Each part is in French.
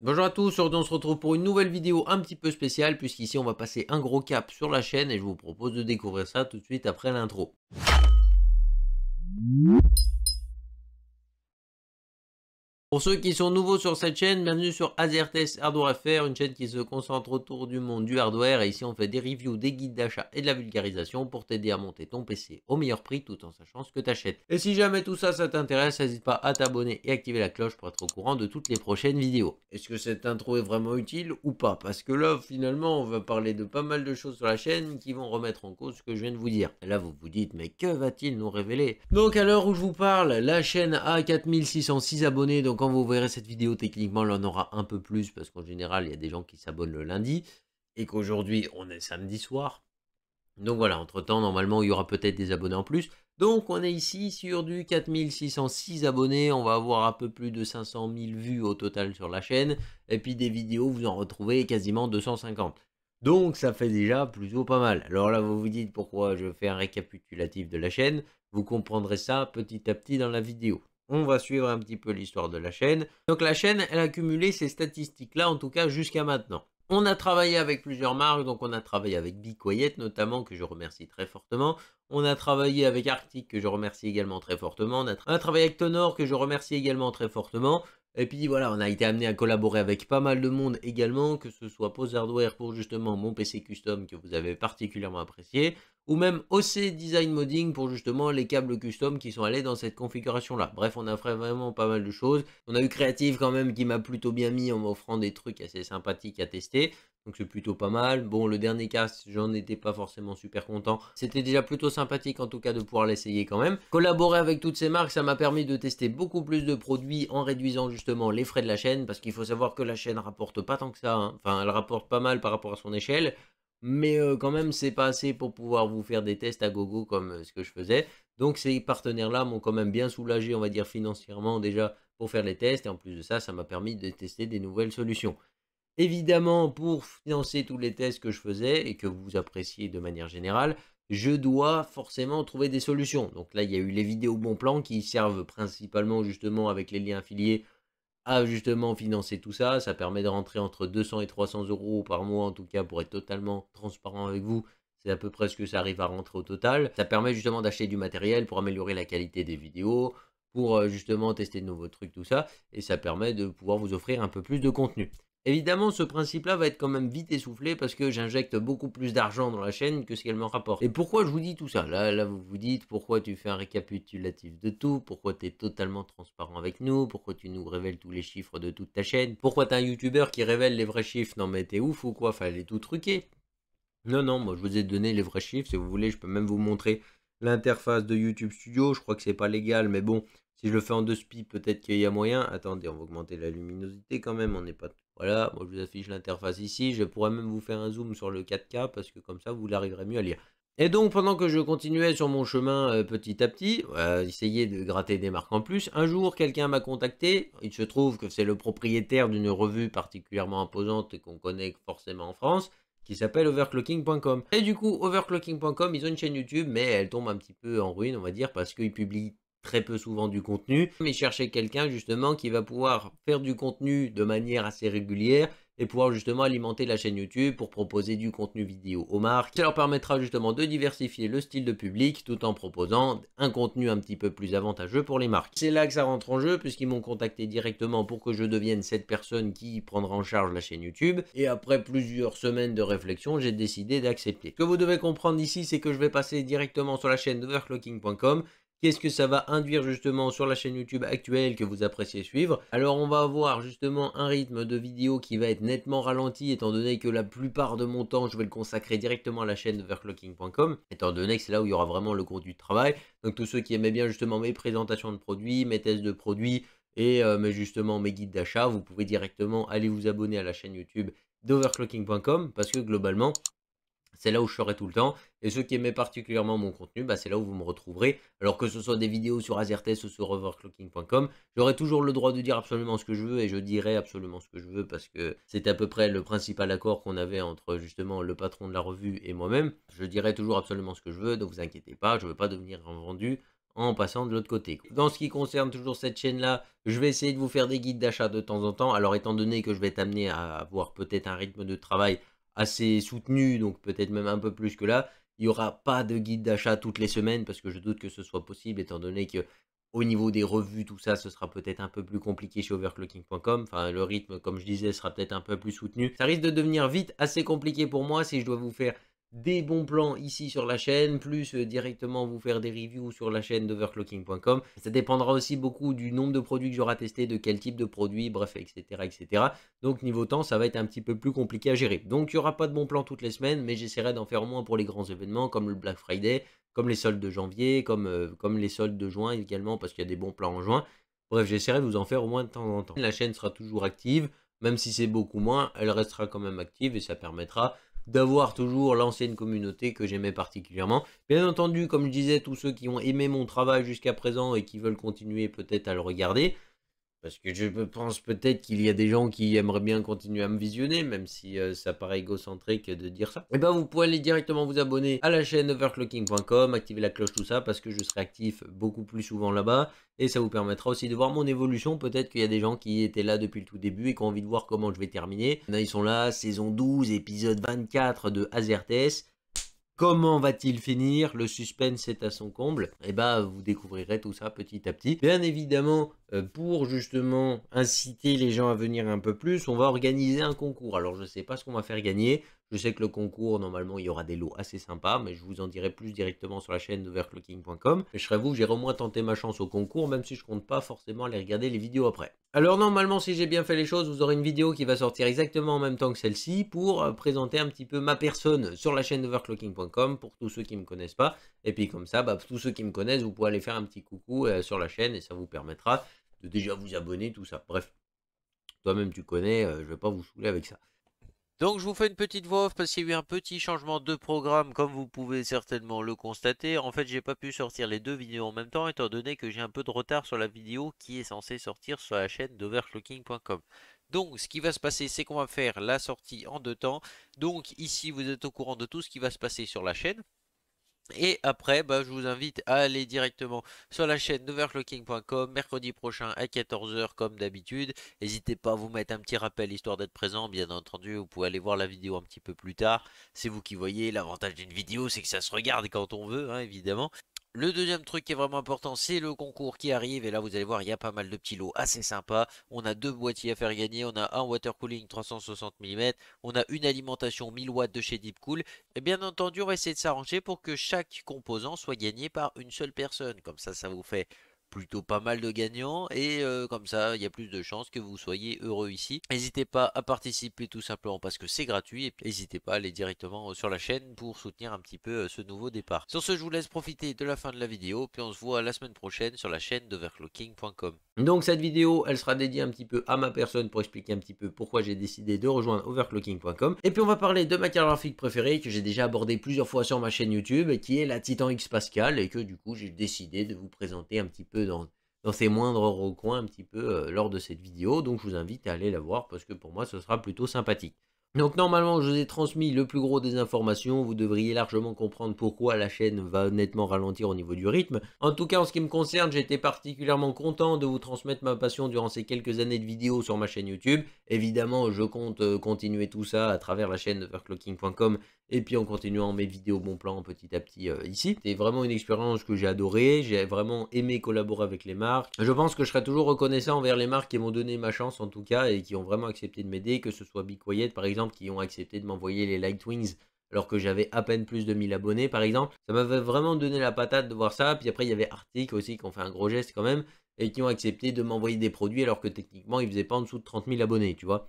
Bonjour à tous, aujourd'hui on se retrouve pour une nouvelle vidéo un petit peu spéciale puisqu'ici on va passer un gros cap sur la chaîne et je vous propose de découvrir ça tout de suite après l'intro. Pour ceux qui sont nouveaux sur cette chaîne, bienvenue sur AZRTS Hardware FR, une chaîne qui se concentre autour du monde du hardware et ici on fait des reviews, des guides d'achat et de la vulgarisation pour t'aider à monter ton PC au meilleur prix tout en sachant ce que t'achètes. Et si jamais tout ça, ça t'intéresse, n'hésite pas à t'abonner et activer la cloche pour être au courant de toutes les prochaines vidéos. Est-ce que cette intro est vraiment utile ou pas? Parce que là finalement on va parler de pas mal de choses sur la chaîne qui vont remettre en cause ce que je viens de vous dire. Et là vous vous dites mais que va-t-il nous révéler? Donc à l'heure où je vous parle, la chaîne a 4606 abonnés, donc quand vous verrez cette vidéo, techniquement, elle en aura un peu plus, parce qu'en général, il y a des gens qui s'abonnent le lundi, et qu'aujourd'hui, on est samedi soir. Donc voilà, entre-temps, normalement, il y aura peut-être des abonnés en plus. Donc on est ici sur du 4606 abonnés, on va avoir un peu plus de 500 000 vues au total sur la chaîne, et puis des vidéos, vous en retrouvez quasiment 250. Donc ça fait déjà plutôt pas mal. Alors là, vous vous dites pourquoi je fais un récapitulatif de la chaîne, vous comprendrez ça petit à petit dans la vidéo. On va suivre un petit peu l'histoire de la chaîne. Donc la chaîne, elle a cumulé ces statistiques-là, en tout cas jusqu'à maintenant. On a travaillé avec plusieurs marques, donc on a travaillé avec Be Quiet notamment, que je remercie très fortement. On a travaillé avec Arctic, que je remercie également très fortement. On a travaillé avec Tonor, que je remercie également très fortement. Et puis voilà, on a été amené à collaborer avec pas mal de monde également, que ce soit Pose Hardware pour justement mon PC custom que vous avez particulièrement apprécié, ou même OC Design Modding pour justement les câbles custom qui sont allés dans cette configuration-là. Bref, on a fait vraiment pas mal de choses. On a eu Creative quand même qui m'a plutôt bien mis en m'offrant des trucs assez sympathiques à tester. Donc c'est plutôt pas mal. Bon, le dernier cast, j'en étais pas forcément super content. C'était déjà plutôt sympathique en tout cas de pouvoir l'essayer quand même. Collaborer avec toutes ces marques, ça m'a permis de tester beaucoup plus de produits en réduisant justement les frais de la chaîne. Parce qu'il faut savoir que la chaîne rapporte pas tant que ça, hein. Enfin, elle rapporte pas mal par rapport à son échelle. Mais quand même, c'est pas assez pour pouvoir vous faire des tests à gogo comme ce que je faisais. Donc ces partenaires-là m'ont quand même bien soulagé, on va dire financièrement déjà, pour faire les tests. Et en plus de ça, ça m'a permis de tester des nouvelles solutions. Évidemment, pour financer tous les tests que je faisais et que vous appréciez de manière générale, je dois forcément trouver des solutions. Donc là, il y a eu les vidéos bon plan qui servent principalement justement avec les liens affiliés à justement financer tout ça. Ça permet de rentrer entre 200 et 300 euros par mois, en tout cas, pour être totalement transparent avec vous. C'est à peu près ce que ça arrive à rentrer au total. Ça permet justement d'acheter du matériel pour améliorer la qualité des vidéos, pour justement tester de nouveaux trucs, tout ça. Et ça permet de pouvoir vous offrir un peu plus de contenu. Évidemment, ce principe-là va être quand même vite essoufflé parce que j'injecte beaucoup plus d'argent dans la chaîne que ce qu'elle me rapporte. Et pourquoi je vous dis tout ça? Là, vous vous dites pourquoi tu fais un récapitulatif de tout, pourquoi tu es totalement transparent avec nous, pourquoi tu nous révèles tous les chiffres de toute ta chaîne, pourquoi t'es un youtubeur qui révèle les vrais chiffres? Non mais t'es ouf ou quoi? Fallait tout truquer. Non, non, moi je vous ai donné les vrais chiffres. Si vous voulez, je peux même vous montrer l'interface de YouTube Studio. Je crois que c'est pas légal, mais bon, si je le fais en 2 spi, peut-être qu'il y a moyen. Attendez, on va augmenter la luminosité quand même. On n'est pas. Voilà, moi je vous affiche l'interface ici. Je pourrais même vous faire un zoom sur le 4K parce que comme ça, vous l'arriverez mieux à lire. Et donc, pendant que je continuais sur mon chemin petit à petit, essayer de gratter des marques en plus, un jour, quelqu'un m'a contacté. Il se trouve que c'est le propriétaire d'une revue particulièrement imposante et qu'on connaît forcément en France qui s'appelle overclocking.com. Et du coup, overclocking.com, ils ont une chaîne YouTube, mais elle tombe un petit peu en ruine, on va dire, parce qu'ils publient très peu souvent du contenu. Mais ils cherchaient quelqu'un justement qui va pouvoir faire du contenu de manière assez régulière et pouvoir justement alimenter la chaîne YouTube pour proposer du contenu vidéo aux marques. Ça leur permettra justement de diversifier le style de public tout en proposant un contenu un petit peu plus avantageux pour les marques. C'est là que ça rentre en jeu puisqu'ils m'ont contacté directement pour que je devienne cette personne qui prendra en charge la chaîne YouTube. Et après plusieurs semaines de réflexion, j'ai décidé d'accepter. Ce que vous devez comprendre ici, c'est que je vais passer directement sur la chaîne d'overclocking.com. Qu'est-ce que ça va induire justement sur la chaîne YouTube actuelle que vous appréciez suivre? Alors on va avoir justement un rythme de vidéo qui va être nettement ralenti étant donné que la plupart de mon temps je vais le consacrer directement à la chaîne overclocking.com étant donné que c'est là où il y aura vraiment le gros du travail. Donc tous ceux qui aimaient bien justement mes présentations de produits, mes tests de produits et justement mes guides d'achat, vous pouvez directement aller vous abonner à la chaîne YouTube d'overclocking.com parce que globalement c'est là où je serai tout le temps. Et ceux qui aimaient particulièrement mon contenu, bah, c'est là où vous me retrouverez. Alors que ce soit des vidéos sur AZRTES ou sur overclocking.com, j'aurai toujours le droit de dire absolument ce que je veux et je dirai absolument ce que je veux parce que c'est à peu près le principal accord qu'on avait entre justement le patron de la revue et moi-même. Je dirai toujours absolument ce que je veux, ne vous inquiétez pas, je ne veux pas devenir un vendu en passant de l'autre côté. Dans ce qui concerne toujours cette chaîne-là, je vais essayer de vous faire des guides d'achat de temps en temps. Alors étant donné que je vais t'amener à avoir peut-être un rythme de travail assez soutenu, donc peut-être même un peu plus que là, il n'y aura pas de guide d'achat toutes les semaines parce que je doute que ce soit possible étant donné que au niveau des revues, tout ça, ce sera peut-être un peu plus compliqué chez overclocking.com. Enfin, le rythme, comme je disais, sera peut-être un peu plus soutenu. Ça risque de devenir vite assez compliqué pour moi si je dois vous faire des bons plans ici sur la chaîne, plus directement vous faire des reviews sur la chaîne d'overclocking.com. Ça dépendra aussi beaucoup du nombre de produits que j'aurai testé, de quel type de produit, bref, etc., etc. Donc niveau temps, ça va être un petit peu plus compliqué à gérer. Donc il n'y aura pas de bons plans toutes les semaines, mais j'essaierai d'en faire au moins pour les grands événements comme le Black Friday, comme les soldes de janvier, comme les soldes de juin également, parce qu'il y a des bons plans en juin. Bref, j'essaierai de vous en faire au moins de temps en temps. La chaîne sera toujours active, même si c'est beaucoup moins, elle restera quand même active et ça permettra d'avoir toujours l'ancienne communauté que j'aimais particulièrement. Bien entendu, comme je disais, tous ceux qui ont aimé mon travail jusqu'à présent et qui veulent continuer peut-être à le regarder, parce que je pense peut-être qu'il y a des gens qui aimeraient bien continuer à me visionner, même si ça paraît égocentrique de dire ça. Et ben vous pouvez aller directement vous abonner à la chaîne overclocking.com, activer la cloche, tout ça, parce que je serai actif beaucoup plus souvent là-bas. Et ça vous permettra aussi de voir mon évolution. Peut-être qu'il y a des gens qui étaient là depuis le tout début et qui ont envie de voir comment je vais terminer. Là, ils sont là, saison 12, épisode 24 de AZERTES. Comment va-t-il finir? Le suspense est à son comble. Et bah, vous découvrirez tout ça petit à petit. Bien évidemment, pour justement inciter les gens à venir un peu plus, on va organiser un concours. Alors, je ne sais pas ce qu'on va faire gagner. Je sais que le concours, normalement, il y aura des lots assez sympas, mais je vous en dirai plus directement sur la chaîne d'overclocking.com. Et je serai vous, j'irai au moins tenter ma chance au concours, même si je compte pas forcément aller regarder les vidéos après. Alors normalement, si j'ai bien fait les choses, vous aurez une vidéo qui va sortir exactement en même temps que celle-ci pour présenter un petit peu ma personne sur la chaîne d'overclocking.com pour tous ceux qui ne me connaissent pas. Et puis comme ça, tous ceux qui me connaissent, vous pouvez aller faire un petit coucou sur la chaîne et ça vous permettra de déjà vous abonner, tout ça. Bref, toi-même tu connais, je vais pas vous saouler avec ça. Donc je vous fais une petite voix off parce qu'il y a eu un petit changement de programme comme vous pouvez certainement le constater. En fait j'ai pas pu sortir les deux vidéos en même temps étant donné que j'ai un peu de retard sur la vidéo qui est censée sortir sur la chaîne d'overclocking.com. Donc ce qui va se passer c'est qu'on va faire la sortie en deux temps. Donc ici vous êtes au courant de tout ce qui va se passer sur la chaîne. Et après, je vous invite à aller directement sur la chaîne d'overclocking.com mercredi prochain à 14 h comme d'habitude. N'hésitez pas à vous mettre un petit rappel histoire d'être présent. Bien entendu, vous pouvez aller voir la vidéo un petit peu plus tard. C'est vous qui voyez. L'avantage d'une vidéo, c'est que ça se regarde quand on veut, hein, évidemment. Le deuxième truc qui est vraiment important, c'est le concours qui arrive. Et là, vous allez voir, il y a pas mal de petits lots assez sympas. On a deux boîtiers à faire gagner. On a un water cooling 360 mm. On a une alimentation 1000 watts de chez Deepcool. Et bien entendu, on va essayer de s'arranger pour que chaque composant soit gagné par une seule personne. Comme ça vous fait plutôt pas mal de gagnants et comme ça il y a plus de chances que vous soyez heureux ici. N'hésitez pas à participer tout simplement parce que c'est gratuit et n'hésitez pas à aller directement sur la chaîne pour soutenir un petit peu ce nouveau départ. Sur ce, je vous laisse profiter de la fin de la vidéo puis on se voit la semaine prochaine sur la chaîne d'overclocking.com. Donc cette vidéo elle sera dédiée un petit peu à ma personne pour expliquer un petit peu pourquoi j'ai décidé de rejoindre overclocking.com et puis on va parler de ma carte graphique préférée que j'ai déjà abordé plusieurs fois sur ma chaîne YouTube et qui est la Titan X Pascal et que du coup j'ai décidé de vous présenter un petit peu dans ses moindres recoins un petit peu lors de cette vidéo. Donc je vous invite à aller la voir parce que pour moi ce sera plutôt sympathique. Donc normalement je vous ai transmis le plus gros des informations, vous devriez largement comprendre pourquoi la chaîne va nettement ralentir au niveau du rythme. En tout cas en ce qui me concerne, j'ai été particulièrement content de vous transmettre ma passion durant ces quelques années de vidéos sur ma chaîne YouTube. Évidemment je compte continuer tout ça à travers la chaîne overclocking.com et puis en continuant mes vidéos bon plan petit à petit ici. C'est vraiment une expérience que j'ai adorée, j'ai vraiment aimé collaborer avec les marques. Je pense que je serai toujours reconnaissant envers les marques qui m'ont donné ma chance en tout cas et qui ont vraiment accepté de m'aider, que ce soit Be Quiet par exemple qui ont accepté de m'envoyer les Lightwings alors que j'avais à peine plus de 1000 abonnés par exemple. Ça m'avait vraiment donné la patate de voir ça. Puis après il y avait Arctic aussi qui ont fait un gros geste quand même et qui ont accepté de m'envoyer des produits alors que techniquement ils faisaient pas en dessous de 30 000 abonnés, tu vois.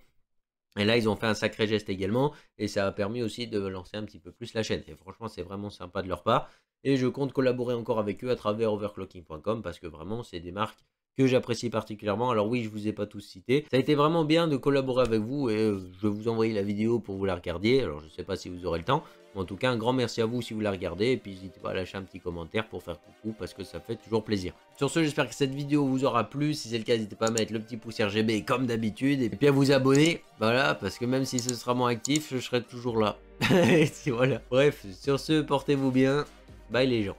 Et là, ils ont fait un sacré geste également, et ça a permis aussi de lancer un petit peu plus la chaîne. Et franchement, c'est vraiment sympa de leur part. Et je compte collaborer encore avec eux à travers overclocking.com, parce que vraiment, c'est des marques que j'apprécie particulièrement. Alors oui, je vous ai pas tous cités. Ça a été vraiment bien de collaborer avec vous, et je vais vous envoyer la vidéo pour vous la regardiez. Alors je sais pas si vous aurez le temps, mais en tout cas, un grand merci à vous si vous la regardez, et puis n'hésitez pas à lâcher un petit commentaire pour faire coucou, parce que ça fait toujours plaisir. Sur ce, j'espère que cette vidéo vous aura plu. Si c'est le cas, n'hésitez pas à mettre le petit pouce RGB comme d'habitude. Et puis à vous abonner. Voilà, parce que même si ce sera moins actif, je serai toujours là. Voilà. Bref, sur ce, portez-vous bien. Bye les gens.